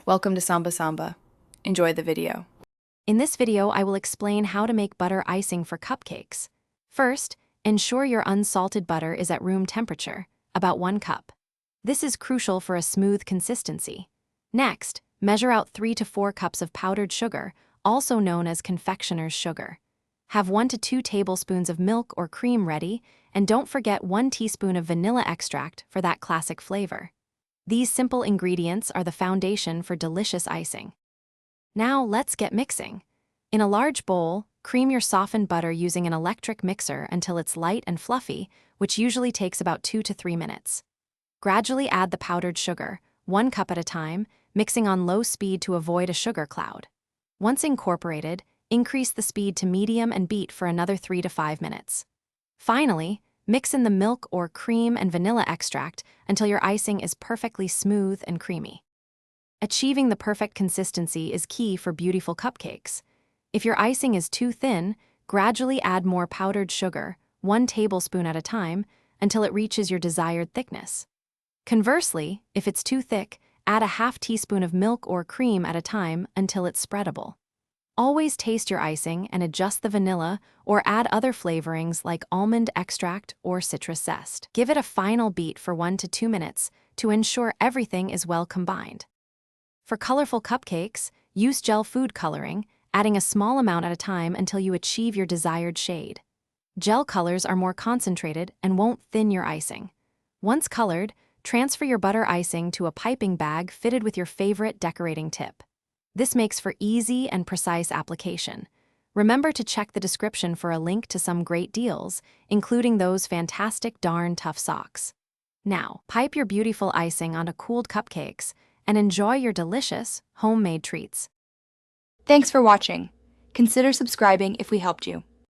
Welcome to Samba Samba. Enjoy the video. In this video, I will explain how to make butter icing for cupcakes. First, ensure your unsalted butter is at room temperature, about 1 cup. This is crucial for a smooth consistency. Next, measure out 3 to 4 cups of powdered sugar, also known as confectioner's sugar. Have 1 to 2 tablespoons of milk or cream ready, and don't forget 1 teaspoon of vanilla extract for that classic flavor. These simple ingredients are the foundation for delicious icing. Now let's get mixing. In a large bowl, cream your softened butter using an electric mixer until it's light and fluffy, which usually takes about 2 to 3 minutes. Gradually add the powdered sugar, 1 cup at a time, mixing on low speed to avoid a sugar cloud. Once incorporated, increase the speed to medium and beat for another 3 to 5 minutes. Finally, mix in the milk or cream and vanilla extract until your icing is perfectly smooth and creamy. Achieving the perfect consistency is key for beautiful cupcakes. If your icing is too thin, gradually add more powdered sugar, 1 tablespoon at a time, until it reaches your desired thickness. Conversely, if it's too thick, add a half teaspoon of milk or cream at a time until it's spreadable. Always taste your icing and adjust the vanilla or add other flavorings like almond extract or citrus zest. Give it a final beat for 1 to 2 minutes to ensure everything is well combined. For colorful cupcakes, use gel food coloring, adding a small amount at a time until you achieve your desired shade. Gel colors are more concentrated and won't thin your icing. Once colored, transfer your butter icing to a piping bag fitted with your favorite decorating tip. This makes for easy and precise application. Remember to check the description for a link to some great deals, including those fantastic darn tough socks. Now, pipe your beautiful icing onto cooled cupcakes and enjoy your delicious, homemade treats. Thanks for watching. Consider subscribing if we helped you.